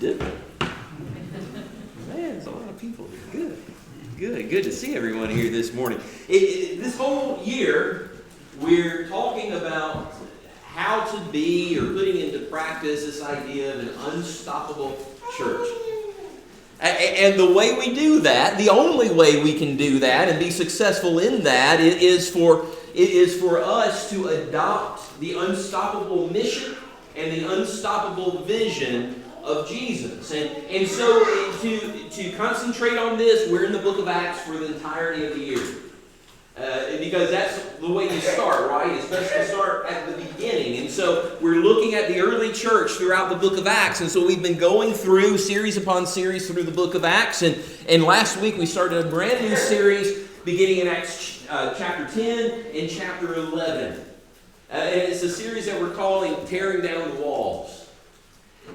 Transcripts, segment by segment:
different. Man, there's a lot of people. Good to see everyone here this morning. This whole year, we're talking about how to be, or putting into practice, this idea of an unstoppable church. And the way we do that, the only way we can do that and be successful in that is for us to adopt the unstoppable mission and the unstoppable vision of Jesus. And so to concentrate on this, we're in the book of Acts for the entirety of the year. Because that's the way you start, right? It's best to start at the beginning. And so we're looking at the early church throughout the book of Acts. And so we've been going through series upon series through the book of Acts. And last week we started a brand new series beginning in Acts chapter 10 and chapter 11. And it's a series that we're calling Tearing Down the Walls.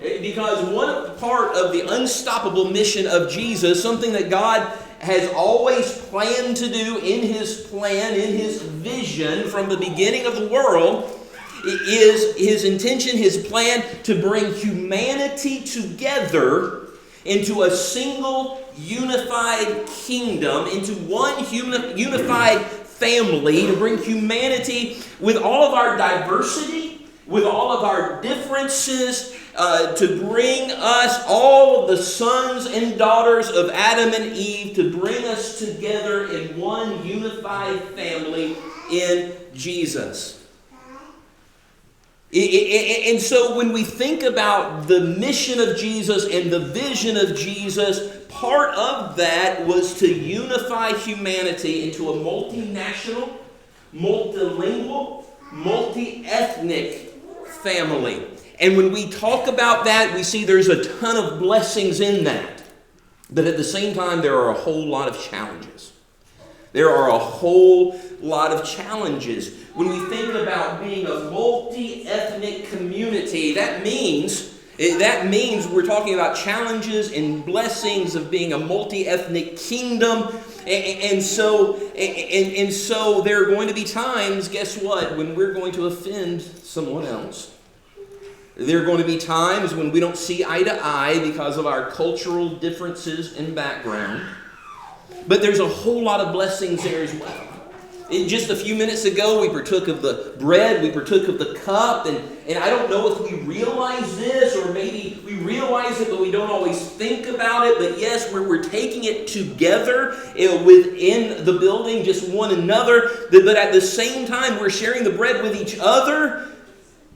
Because one part of the unstoppable mission of Jesus, something that God has always planned to do in His plan, in His vision from the beginning of the world, is His intention, His plan to bring humanity together into a single unified kingdom, into one unified family, to bring humanity with all of our diversity, with all of our differences, to bring us, all of the sons and daughters of Adam and Eve, to bring us together in one unified family in Jesus. And so when we think about the mission of Jesus and the vision of Jesus, part of that was to unify humanity into a multinational, multilingual, multi-ethnic family. And when we talk about that, we see there's a ton of blessings in that. But at the same time, there are a whole lot of challenges. There are a whole lot of challenges. When we think about being a multi-ethnic community, that means we're talking about challenges and blessings of being a multi-ethnic kingdom. And so there are going to be times, guess what, when we're going to offend someone else. There are going to be times when we don't see eye to eye because of our cultural differences and background. But there's a whole lot of blessings there as well. Just a few minutes ago, we partook of the bread, we partook of the cup, and I don't know if we realize this, or maybe we realize it, but we don't always think about it. But yes, we're taking it together within the building, just one another. But at the same time, we're sharing the bread with each other.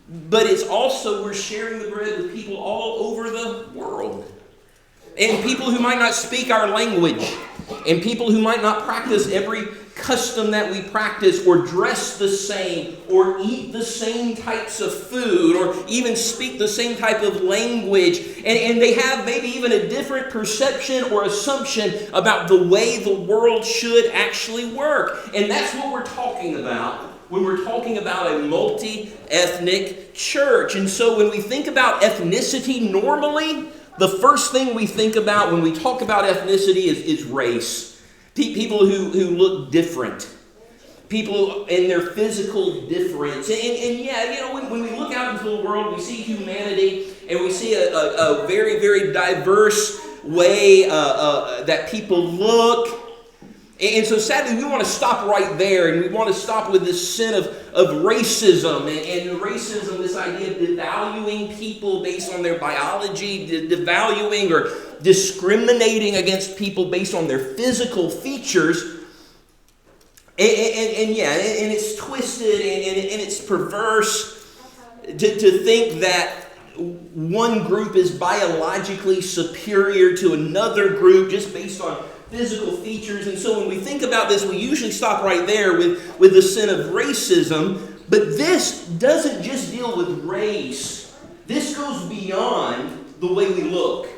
But it's also, we're sharing the bread with people all over the world. And people who might not speak our language. And people who might not practice every custom that we practice, or dress the same, or eat the same types of food, or even speak the same type of language. And they have maybe even a different perception or assumption about the way the world should actually work. And that's what we're talking about when we're talking about a multi-ethnic church. And so when we think about ethnicity normally, the first thing we think about when we talk about ethnicity is race. People who look different. People in their physical difference. And yeah, you know, when we look out into the world, we see humanity, and we see a very, very diverse way that people look. And so sadly, we want to stop right there, and we want to stop with this sin of racism. And racism, this idea of devaluing people based on their biology, devaluing or discriminating against people based on their physical features. And it's twisted and it's perverse to think that one group is biologically superior to another group just based on physical features. And so when we think about this, we usually stop right there with the sin of racism. But this doesn't just deal with race. This goes beyond the way we look.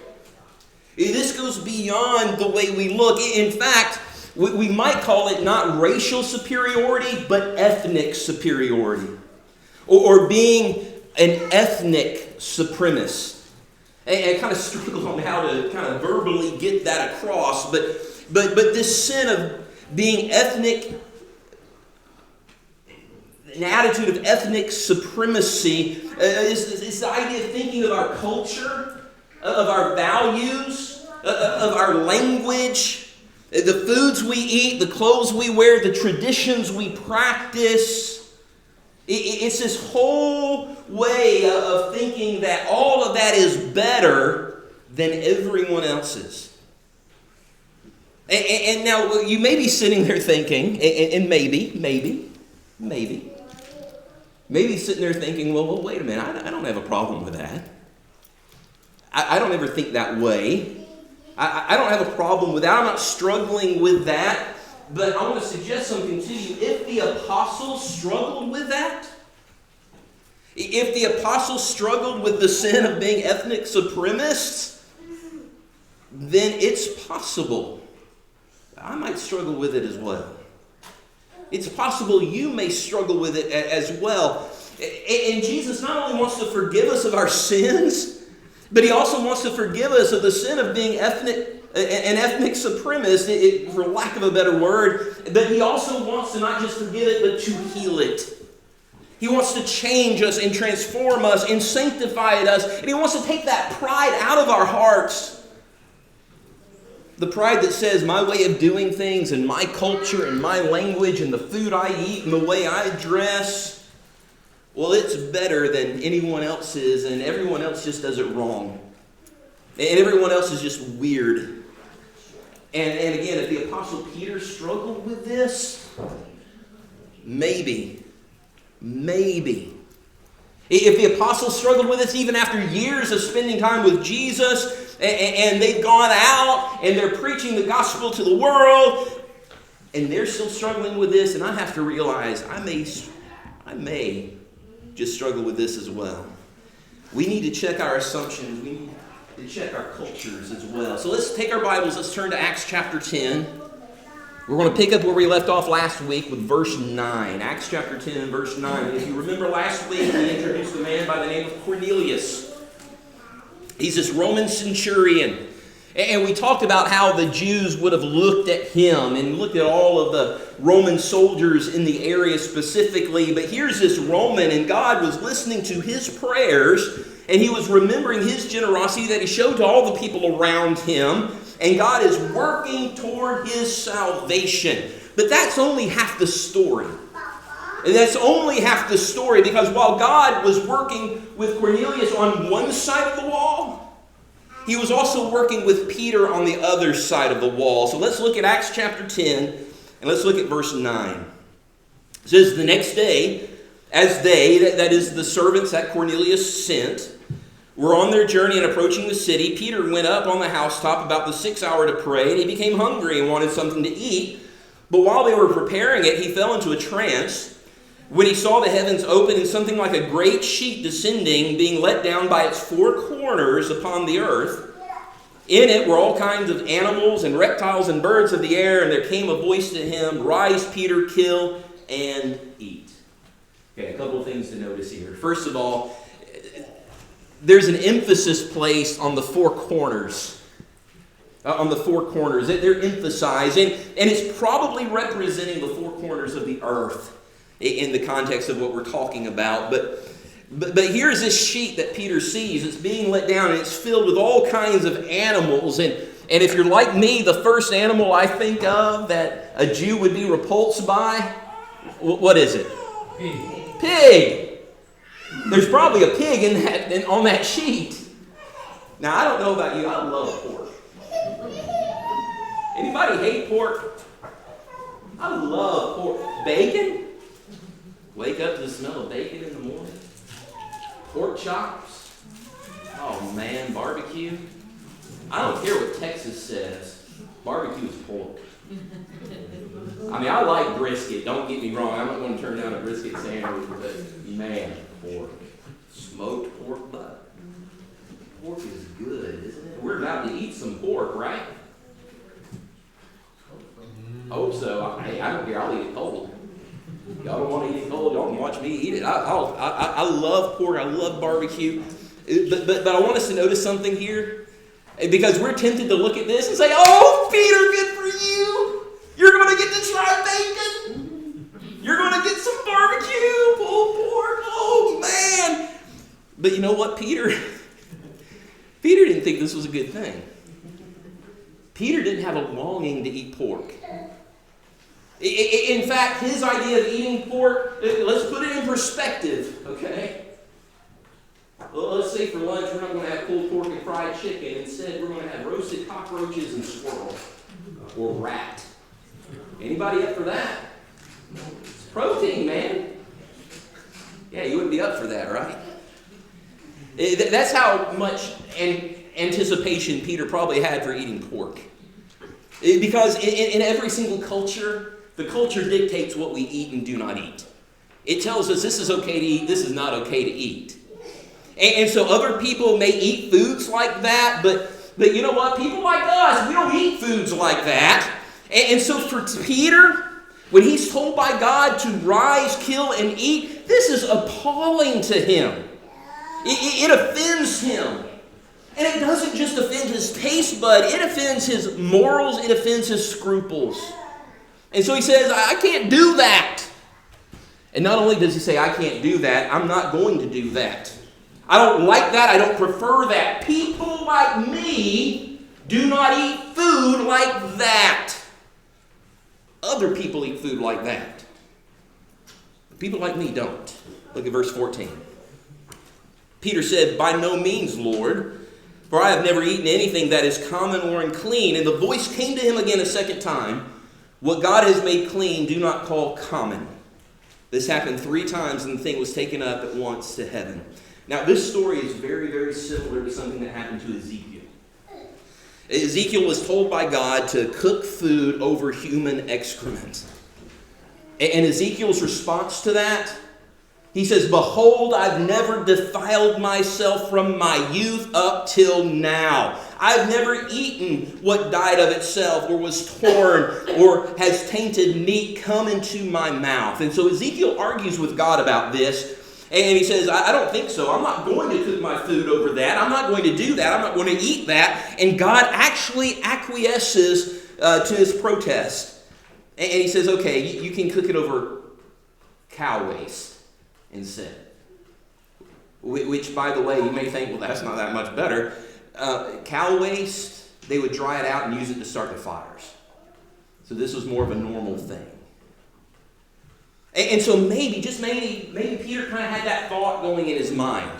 This goes beyond the way we look. In fact, we might call it not racial superiority, but ethnic superiority. Or being an ethnic supremacist. And I kind of struggle on how to kind of verbally get that across. But this sin of being ethnic, an attitude of ethnic supremacy, is the idea of thinking of our culture of our values, of our language, the foods we eat, the clothes we wear, the traditions we practice. It's this whole way of thinking that all of that is better than everyone else's. And now you may be sitting there thinking, and maybe sitting there thinking, well, wait a minute, I don't have a problem with that. I don't ever think that way. I don't have a problem with that. I'm not struggling with that. But I want to suggest something to you. If the apostles struggled with that, if the apostles struggled with the sin of being ethnic supremacists, then it's possible I might struggle with it as well. It's possible you may struggle with it as well. And Jesus not only wants to forgive us of our sins, but He also wants to forgive us of the sin of being an ethnic supremacist, for lack of a better word. But He also wants to not just forgive it, but to heal it. He wants to change us and transform us and sanctify us. And He wants to take that pride out of our hearts. The pride that says my way of doing things and my culture and my language and the food I eat and the way I dress, well, it's better than anyone else's, and everyone else just does it wrong. And everyone else is just weird. And again, if the Apostle Peter struggled with this, maybe. If the apostles struggled with this even after years of spending time with Jesus, and they've gone out and they're preaching the gospel to the world, and they're still struggling with this, and I have to realize I may just struggle with this as well. We need to check our assumptions. We need to check our cultures as well. So let's take our Bibles. Let's turn to Acts chapter 10. We're going to pick up where we left off last week with verse 9. Acts chapter 10, verse 9. And if you remember last week, we introduced a man by the name of Cornelius. He's this Roman centurion. And we talked about how the Jews would have looked at him and looked at all of the Roman soldiers in the area specifically. But here's this Roman, and God was listening to his prayers, and He was remembering His generosity that He showed to all the people around Him. And God is working toward His salvation. But that's only half the story. And that's only half the story, because while God was working with Cornelius on one side of the wall, He was also working with Peter on the other side of the wall. So let's look at Acts chapter 10, and let's look at verse 9. It says, the next day, as they, that is the servants that Cornelius sent, were on their journey and approaching the city, Peter went up on the housetop about the 6th hour to pray, and he became hungry and wanted something to eat. But while they were preparing it, he fell into a trance when he saw the heavens open and something like a great sheet descending, being let down by its four corners upon the earth. In it were all kinds of animals and reptiles and birds of the air, and there came a voice to him, "Rise, Peter, kill and eat." Okay, a couple of things to notice here. First of all, there's an emphasis placed on the four corners. They're emphasizing, and it's probably representing the four corners of the earth in the context of what we're talking about. But here's this sheet that Peter sees. It's being let down, and it's filled with all kinds of animals. And if you're like me, the first animal I think of that a Jew would be repulsed by, what is it? Pig. There's probably a pig on that sheet. Now, I don't know about you. I love pork. Anybody hate pork? I love pork. Bacon? Wake up to the smell of bacon in the morning. Pork chops. Oh, man. Barbecue. I don't care what Texas says. Barbecue is pork. I mean, I like brisket. Don't get me wrong. I'm not going to turn down a brisket sandwich, but man, pork. Smoked pork butt. Pork is good, isn't it? We're about to eat some pork, right? Hope so. Hey, I don't care. I'll eat it cold. Y'all don't want to eat it cold, y'all can watch me eat it. I love pork. I love barbecue. But I want us to notice something here. Because we're tempted to look at this and say, "Oh, Peter, good for you. You're going to get to try bacon. You're going to get some barbecue, pulled pork. Oh, man." But you know what, Peter? Peter didn't think this was a good thing. Peter didn't have a longing to eat pork. In fact, his idea of eating pork, let's put it in perspective, okay? Well, let's say for lunch we're not going to have pulled pork and fried chicken. Instead, we're going to have roasted cockroaches and squirrel or rat. Anybody up for that? It's protein, man. Yeah, you wouldn't be up for that, right? That's how much anticipation Peter probably had for eating pork. Because in every single culture, the culture dictates what we eat and do not eat. It tells us this is okay to eat, this is not okay to eat. And so other people may eat foods like that, but you know what? People like us, we don't eat foods like that. And so for Peter, when he's told by God to rise, kill, and eat, this is appalling to him. It offends him. And it doesn't just offend his taste bud, it offends his morals, it offends his scruples. And so he says, I can't do that. And not only does he say, I can't do that, I'm not going to do that. I don't like that, I don't prefer that. People like me do not eat food like that. Other people eat food like that. People like me don't. Look at verse 14. Peter said, by no means, Lord, for I have never eaten anything that is common or unclean. And the voice came to him again a second time. What God has made clean, do not call common. This happened 3 times, and the thing was taken up at once to heaven. Now, this story is very, very similar to something that happened to Ezekiel. Ezekiel was told by God to cook food over human excrement. And Ezekiel's response to that, he says, behold, I've never defiled myself from my youth up till now. I've never eaten what died of itself or was torn or has tainted meat come into my mouth. And so Ezekiel argues with God about this. And he says, I don't think so. I'm not going to cook my food over that. I'm not going to do that. I'm not going to eat that. And God actually acquiesces to his protest. And he says, okay, you can cook it over cow waste instead. Which, by the way, you may think, well, that's not that much better. Cow waste, they would dry it out and use it to start the fires. So this was more of a normal thing. And so maybe, just maybe Peter kind of had that thought going in his mind.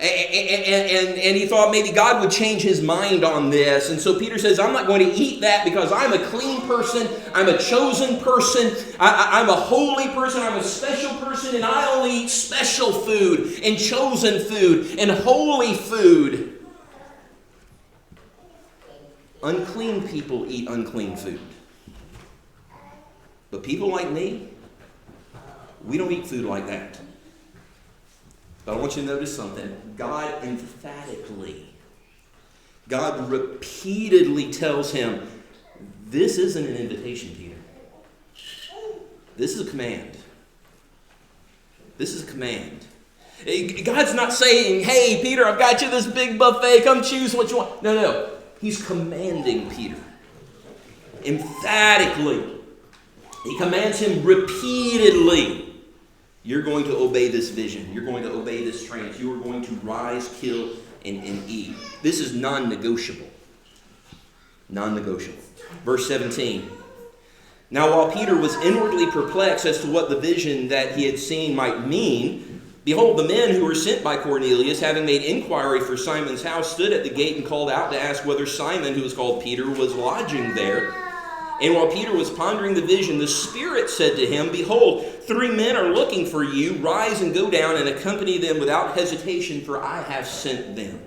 And he thought maybe God would change his mind on this. And so Peter says, I'm not going to eat that because I'm a clean person. I'm a chosen person. I'm a holy person. I'm a special person. And I only eat special food and chosen food and holy food. Unclean people eat unclean food. But people like me, we don't eat food like that. But I want you to notice something. God repeatedly tells him, this isn't an invitation, Peter. This is a command. This is a command. God's not saying, hey, Peter, I've got you this big buffet. Come choose what you want. No. He's commanding Peter. Emphatically. He commands him repeatedly. You're going to obey this vision. You're going to obey this trance. You are going to rise, kill, and eat. This is non-negotiable. Non-negotiable. Verse 17. Now while Peter was inwardly perplexed as to what the vision that he had seen might mean, behold, the men who were sent by Cornelius, having made inquiry for Simon's house, stood at the gate and called out to ask whether Simon, who was called Peter, was lodging there. And while Peter was pondering the vision, the Spirit said to him, behold, 3 men are looking for you. Rise and go down and accompany them without hesitation, for I have sent them.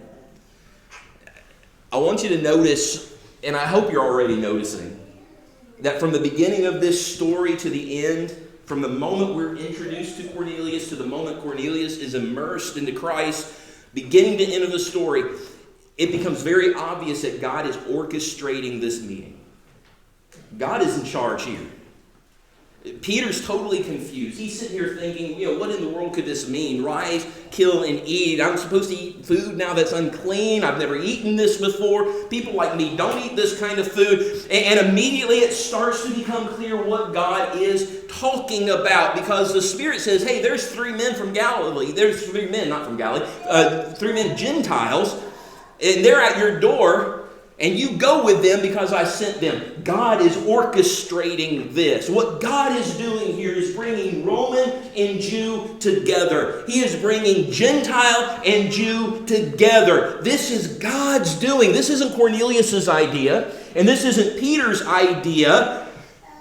I want you to notice, and I hope you're already noticing, that from the beginning of this story to the end, from the moment we're introduced to Cornelius to the moment Cornelius is immersed into Christ, beginning to end of the story, it becomes very obvious that God is orchestrating this meeting. God is in charge here. Peter's totally confused. He's sitting here thinking, what in the world could this mean? Rise, kill, and eat. I'm supposed to eat food now that's unclean. I've never eaten this before. People like me don't eat this kind of food. And immediately it starts to become clear what God is talking about, because the Spirit says, hey, there's 3 men from Galilee. There's 3 men, not from Galilee. 3 men, Gentiles. And they're at your door, and you go with them because I sent them. God is orchestrating this. What God is doing here is bringing Roman and Jew together. He is bringing Gentile and Jew together. This is God's doing. This isn't Cornelius' idea, and this isn't Peter's idea.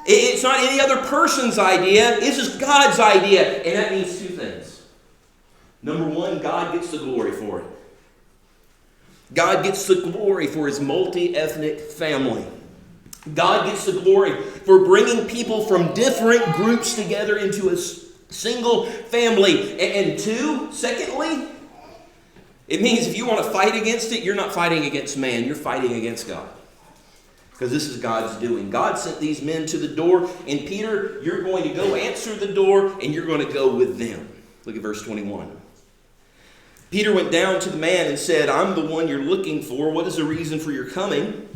It's not any other person's idea. This is God's idea. And that means two things. Number one, God gets the glory for it. God gets the glory for his multi-ethnic family. God gets the glory for bringing people from different groups together into a single family. And two, secondly, it means if you want to fight against it, you're not fighting against man, you're fighting against God. Because this is God's doing. God sent these men to the door, and Peter, you're going to go answer the door, and you're going to go with them. Look at verse 21. Peter went down to the man and said, I'm the one you're looking for. What is the reason for your coming?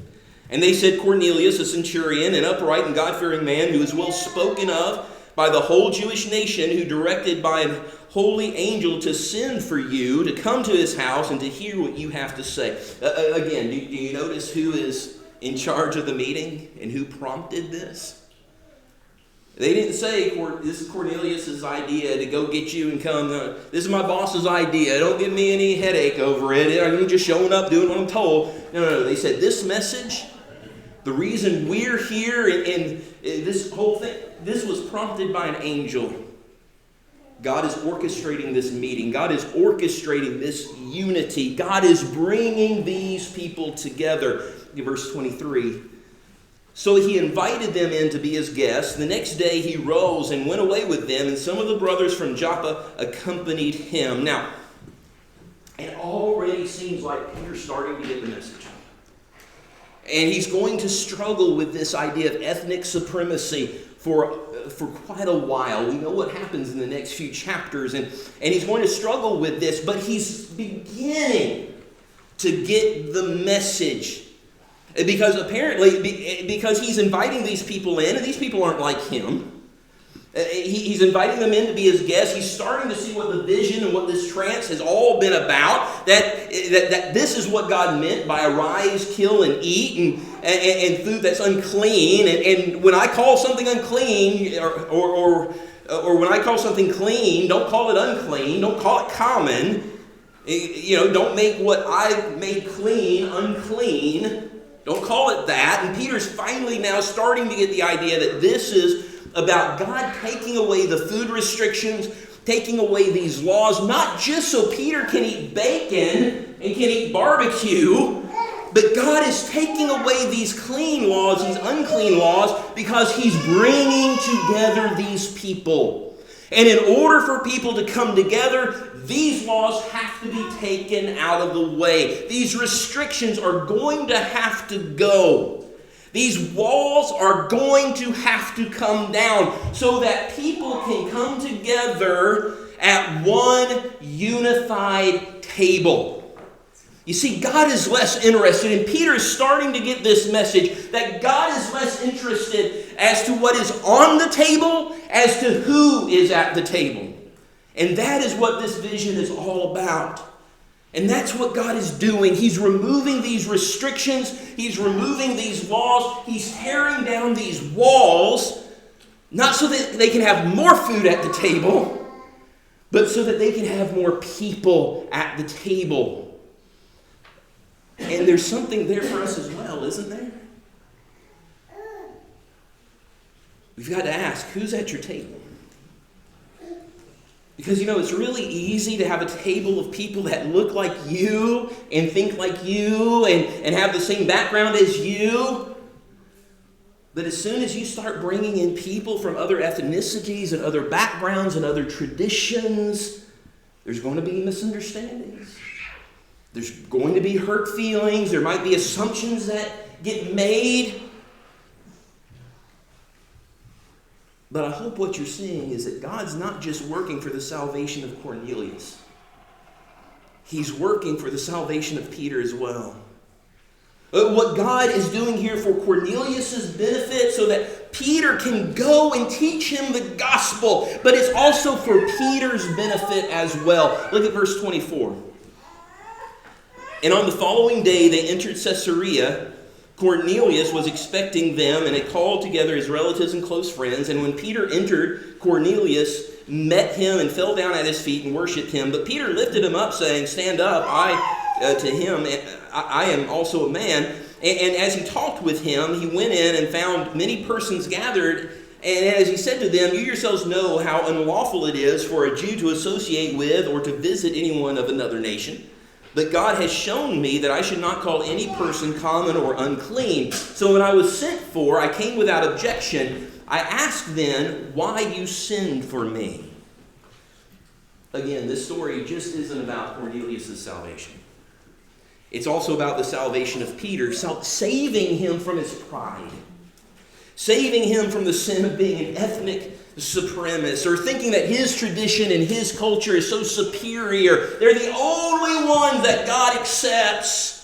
And they said, Cornelius, a centurion, an upright and God-fearing man who is well spoken of by the whole Jewish nation, who directed by a holy angel to send for you to come to his house and to hear what you have to say. Again, do you notice who is in charge of the meeting and who prompted this? They didn't say, this is Cornelius' idea to go get you and come. This is my boss's idea. Don't give me any headache over it. I'm just showing up, doing what I'm told. No. They said, this message, the reason we're here and this whole thing, this was prompted by an angel. God is orchestrating this meeting. God is orchestrating this unity. God is bringing these people together. Verse 23. So he invited them in to be his guests. The next day he rose and went away with them, and some of the brothers from Joppa accompanied him. Now, it already seems like Peter's starting to get the message. And he's going to struggle with this idea of ethnic supremacy for quite a while. We know what happens in the next few chapters, and he's going to struggle with this, but he's beginning to get the message. Because apparently, because he's inviting these people in, and these people aren't like him. He's inviting them in to be his guests. He's starting to see what the vision and what this trance has all been about. That this is what God meant by arise, kill, and eat, and food that's unclean. And when I call something unclean, or when I call something clean, don't call it unclean. Don't call it common. Don't make what I made clean unclean. Don't call it that. And Peter's finally now starting to get the idea that this is about God taking away the food restrictions, taking away these laws, not just so Peter can eat bacon and can eat barbecue, but God is taking away these clean laws, these unclean laws, because he's bringing together these people. And in order for people to come together, these laws have to be taken out of the way. These restrictions are going to have to go. These walls are going to have to come down so that people can come together at one unified table. You see, God is less interested, and Peter is starting to get this message, that God is less interested as to what is on the table as to who is at the table. And that is what this vision is all about. And that's what God is doing. He's removing these restrictions. He's removing these laws. He's tearing down these walls, not so that they can have more food at the table, but so that they can have more people at the table. And there's something there for us as well, isn't there? We've got to ask, who's at your table? Because, it's really easy to have a table of people that look like you and think like you and have the same background as you. But as soon as you start bringing in people from other ethnicities and other backgrounds and other traditions, there's going to be misunderstandings. There's going to be hurt feelings. There might be assumptions that get made. But I hope what you're seeing is that God's not just working for the salvation of Cornelius. He's working for the salvation of Peter as well. What God is doing here for Cornelius' benefit so that Peter can go and teach him the gospel. But it's also for Peter's benefit as well. Look at verse 24. And on the following day they entered Caesarea. Cornelius was expecting them and had called together his relatives and close friends. And when Peter entered, Cornelius met him and fell down at his feet and worshipped him. But Peter lifted him up, saying, "Stand up, I am also a man." And as he talked with him, he went in and found many persons gathered. And as he said to them, "You yourselves know how unlawful it is for a Jew to associate with or to visit anyone of another nation. But God has shown me that I should not call any person common or unclean. So when I was sent for, I came without objection. I asked then why you send for me." Again, this story just isn't about Cornelius' salvation. It's also about the salvation of Peter, saving him from his pride. Saving him from the sin of being an ethnic supremacist, or thinking that his tradition and his culture is so superior. They're the only ones that God accepts.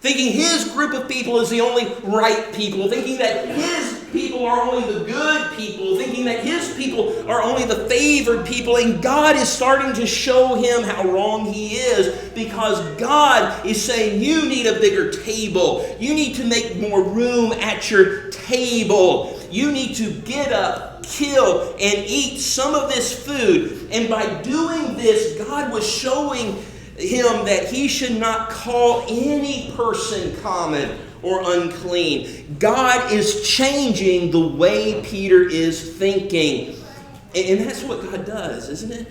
Thinking his group of people is the only right people. Thinking that his people are only the good people. Thinking that his people are only the favored people. And God is starting to show him how wrong he is, because God is saying, you need a bigger table. You need to make more room at your table. You need to get up, kill, and eat some of this food. And by doing this, God was showing him that he should not call any person common or unclean. God is changing the way Peter is thinking. And that's what God does, isn't it?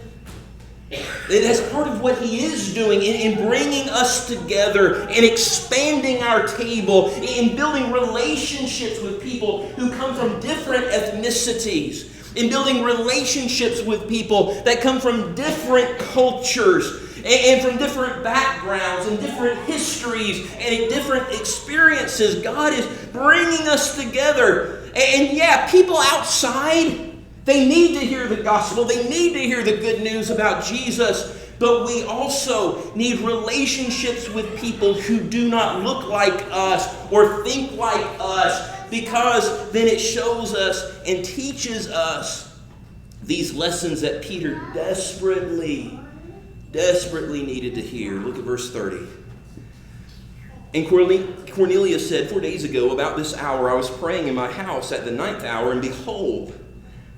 That's part of what he is doing in bringing us together and expanding our table, in building relationships with people who come from different ethnicities, in building relationships with people that come from different cultures and from different backgrounds and different histories and different experiences. God is bringing us together. And yeah, people outside, they need to hear the gospel. They need to hear the good news about Jesus. But we also need relationships with people who do not look like us or think like us, because then it shows us and teaches us these lessons that Peter desperately needed to hear. Look at verse 30. And Cornelius said, 4 days ago, about this hour, I was praying in my house at the 9th hour, and behold,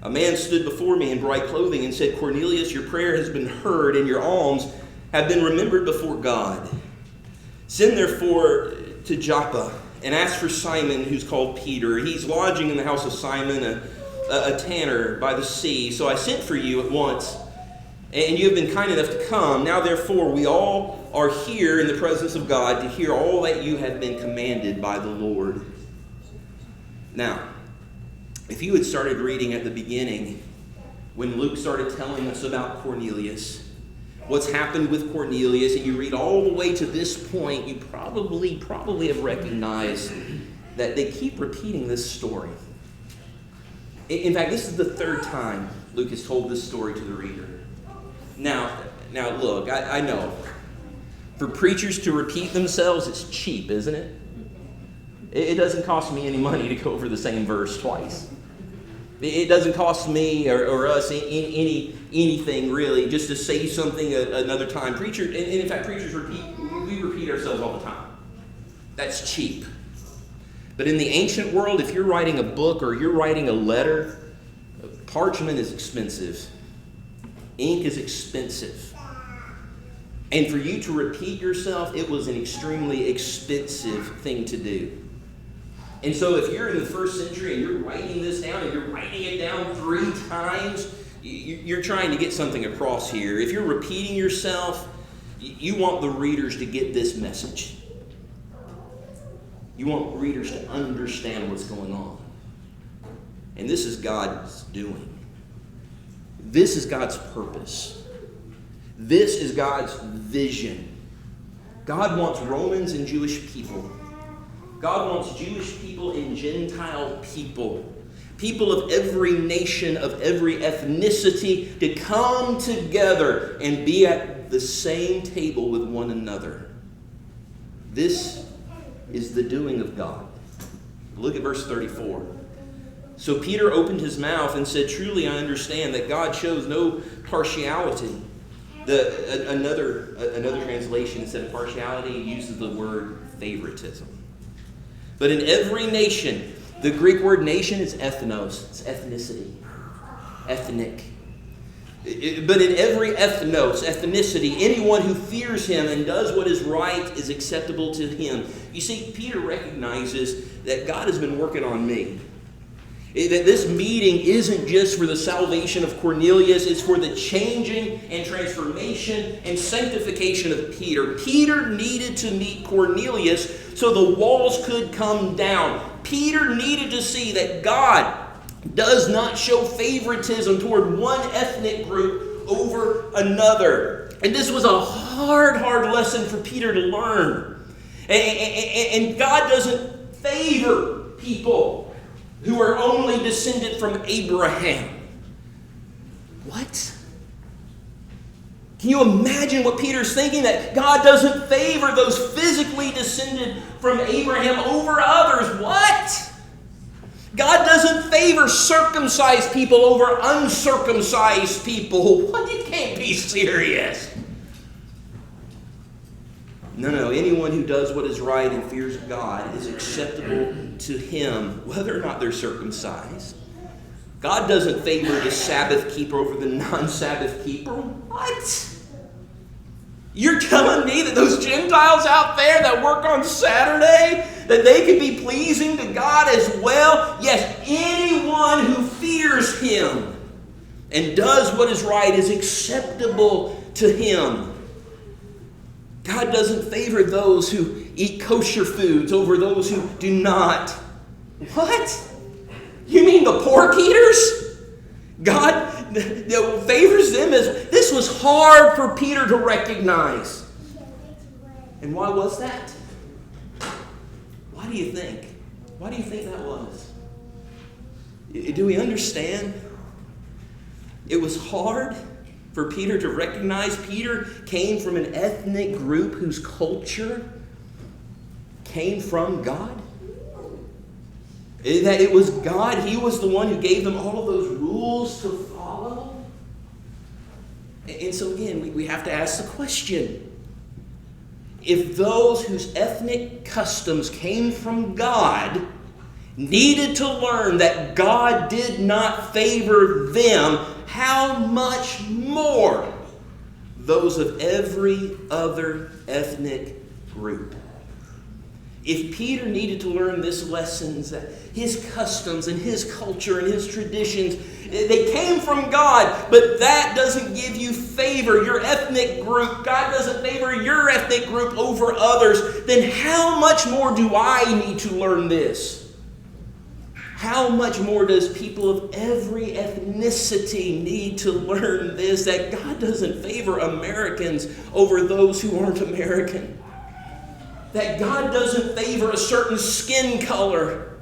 a man stood before me in bright clothing and said, Cornelius, your prayer has been heard, and your alms have been remembered before God. Send therefore to Joppa and ask for Simon, who's called Peter. He's lodging in the house of Simon, a tanner by the sea. So I sent for you at once, and you have been kind enough to come. Now therefore we all are here in the presence of God to hear all that you have been commanded by the Lord. Now, if you had started reading at the beginning, when Luke started telling us about Cornelius, what's happened with Cornelius, and you read all the way to this point, you probably have recognized that they keep repeating this story. In fact, this is the third time Luke has told this story to the reader. Now look, I know, for preachers to repeat themselves, it's cheap, isn't it? It doesn't cost me any money to go over the same verse twice. It doesn't cost me or us anything really just to say something another time. Preachers we repeat ourselves all the time. That's cheap. But in the ancient world, if you're writing a book or you're writing a letter, parchment is expensive. Ink is expensive. And for you to repeat yourself, it was an extremely expensive thing to do. And so if you're in the first century and you're writing this down and you're writing it down 3 times, you're trying to get something across here. If you're repeating yourself, you want the readers to get this message. You want readers to understand what's going on. And this is God's doing. This is God's purpose. This is God's vision. God wants Romans and Jewish people. God wants Jewish people and Gentile people. People of every nation, of every ethnicity, to come together and be at the same table with one another. This is the doing of God. Look at verse 34. So Peter opened his mouth and said, truly I understand that God shows no partiality, Another translation, instead of partiality, uses the word favoritism. But in every nation, the Greek word nation is ethnos. It's ethnicity. Ethnic. But in every ethnicity, anyone who fears him and does what is right is acceptable to him. You see, Peter recognizes that God has been working on me. That this meeting isn't just for the salvation of Cornelius, it's for the changing and transformation and sanctification of Peter. Peter needed to meet Cornelius so the walls could come down. Peter needed to see that God does not show favoritism toward one ethnic group over another. And this was a hard lesson for Peter to learn. And God doesn't favor people who are only descended from Abraham. What? Can you imagine what Peter's thinking? That God doesn't favor those physically descended from Abraham over others. What? God doesn't favor circumcised people over uncircumcised people. What? You can't be serious. No. Anyone who does what is right and fears God is acceptable to him, whether or not they're circumcised. God doesn't favor the Sabbath keeper over the non-Sabbath keeper. What? You're telling me that those Gentiles out there that work on Saturday, that they could be pleasing to God as well? Yes, anyone who fears him and does what is right is acceptable to him. God doesn't favor those who eat kosher foods over those who do not. What? You mean the pork eaters? God favors them as... This was hard for Peter to recognize. And why was that? Why do you think? Why do you think that was? Do we understand? It was hard for Peter to recognize. Peter came from an ethnic group whose culture came from God. That it was God, he was the one who gave them all of those rules to follow. And so again, we have to ask the question. If those whose ethnic customs came from God needed to learn that God did not favor them, how much more those of every other ethnic group? If Peter needed to learn this lesson, that his customs and his culture and his traditions, they came from God, but that doesn't give you favor, your ethnic group. God doesn't favor your ethnic group over others. Then how much more do I need to learn this? How much more does people of every ethnicity need to learn this? That God doesn't favor Americans over those who aren't American. That God doesn't favor a certain skin color.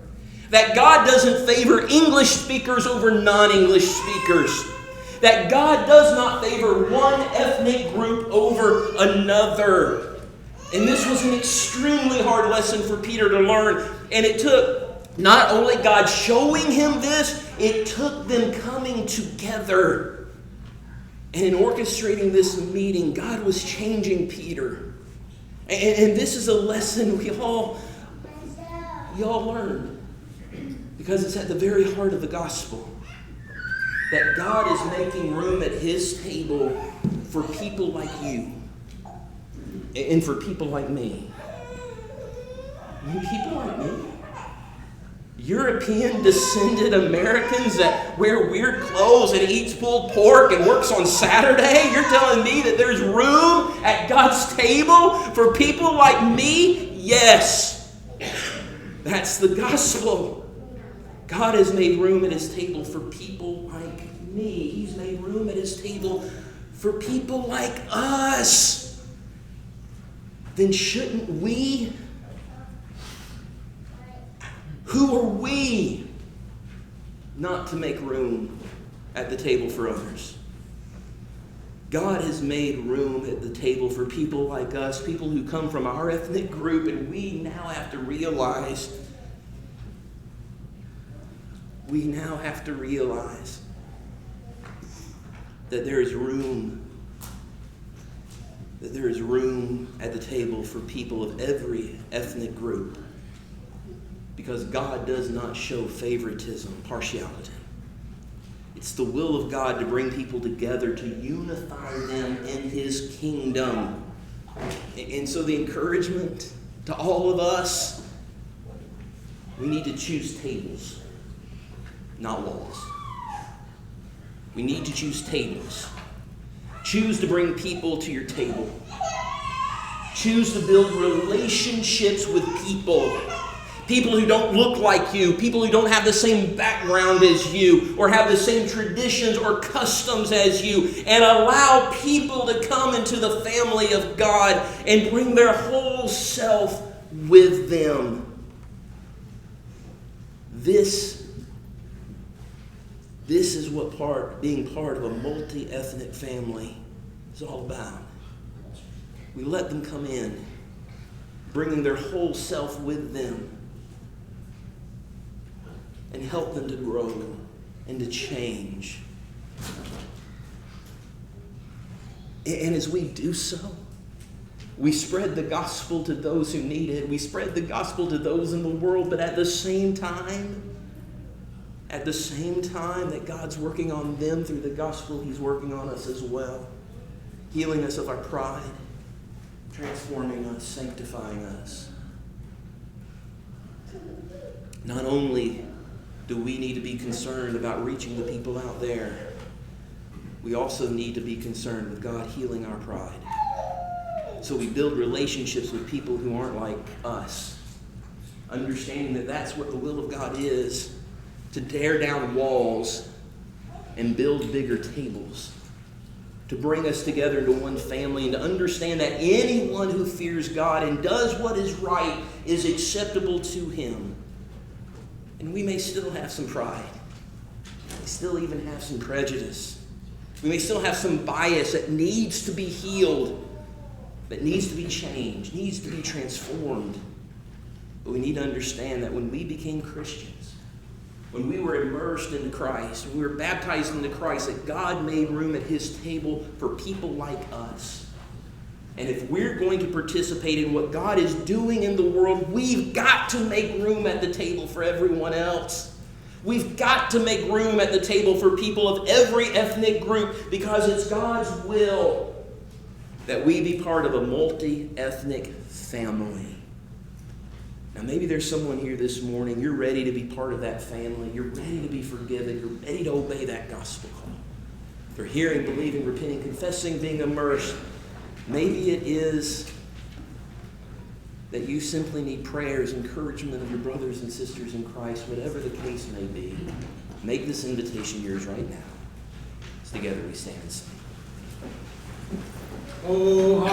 That God doesn't favor English speakers over non-English speakers. That God does not favor one ethnic group over another. And this was an extremely hard lesson for Peter to learn. And it took not only God showing him this, it took them coming together. And in orchestrating this meeting, God was changing Peter. And this is a lesson we all learn, because it's at the very heart of the gospel, that God is making room at his table for people like you and for people like me. People like me? European descended Americans that wear weird clothes and eats pulled pork and works on Saturday? You're telling me that there's room at God's table for people like me? Yes. That's the gospel. God has made room at his table for people like me. He's made room at his table for people like us. Then shouldn't we? Who are we not to make room at the table for others? God has made room at the table for people like us, people who come from our ethnic group, and we now have to realize that there is room that there is room at the table for people of every ethnic group, because God does not show favoritism, partiality. It's the will of God to bring people together, to unify them in His kingdom. And so the encouragement to all of us, we need to choose tables, not walls. We need to choose tables. Choose to bring people to your table. Choose to build relationships with people. People who don't look like you, people who don't have the same background as you, or have the same traditions or customs as you, and allow people to come into the family of God and bring their whole self with them. This is what being part of a multi-ethnic family is all about. We let them come in, bringing their whole self with them, and help them to grow and to change. And as we do so, we spread the gospel to those who need it. We spread the gospel to those in the world, but at the same time that God's working on them through the gospel, He's working on us as well, healing us of our pride, transforming us, sanctifying us. Not only do we need to be concerned about reaching the people out there, we also need to be concerned with God healing our pride. So we build relationships with people who aren't like us, understanding that that's what the will of God is, to tear down walls and build bigger tables, to bring us together into one family, and to understand that anyone who fears God and does what is right is acceptable to Him. And we may still have some pride. We may still even have some prejudice. We may still have some bias that needs to be healed, that needs to be changed, needs to be transformed. But we need to understand that when we became Christians, when we were immersed into Christ, when we were baptized into Christ, that God made room at His table for people like us. And if we're going to participate in what God is doing in the world, we've got to make room at the table for everyone else. We've got to make room at the table for people of every ethnic group, because it's God's will that we be part of a multi-ethnic family. Now, maybe there's someone here this morning, you're ready to be part of that family. You're ready to be forgiven. You're ready to obey that gospel call. For hearing, believing, repenting, confessing, being immersed. Maybe it is that you simply need prayers, encouragement of your brothers and sisters in Christ, whatever the case may be. Make this invitation yours right now. As together we stand and sing. Oh,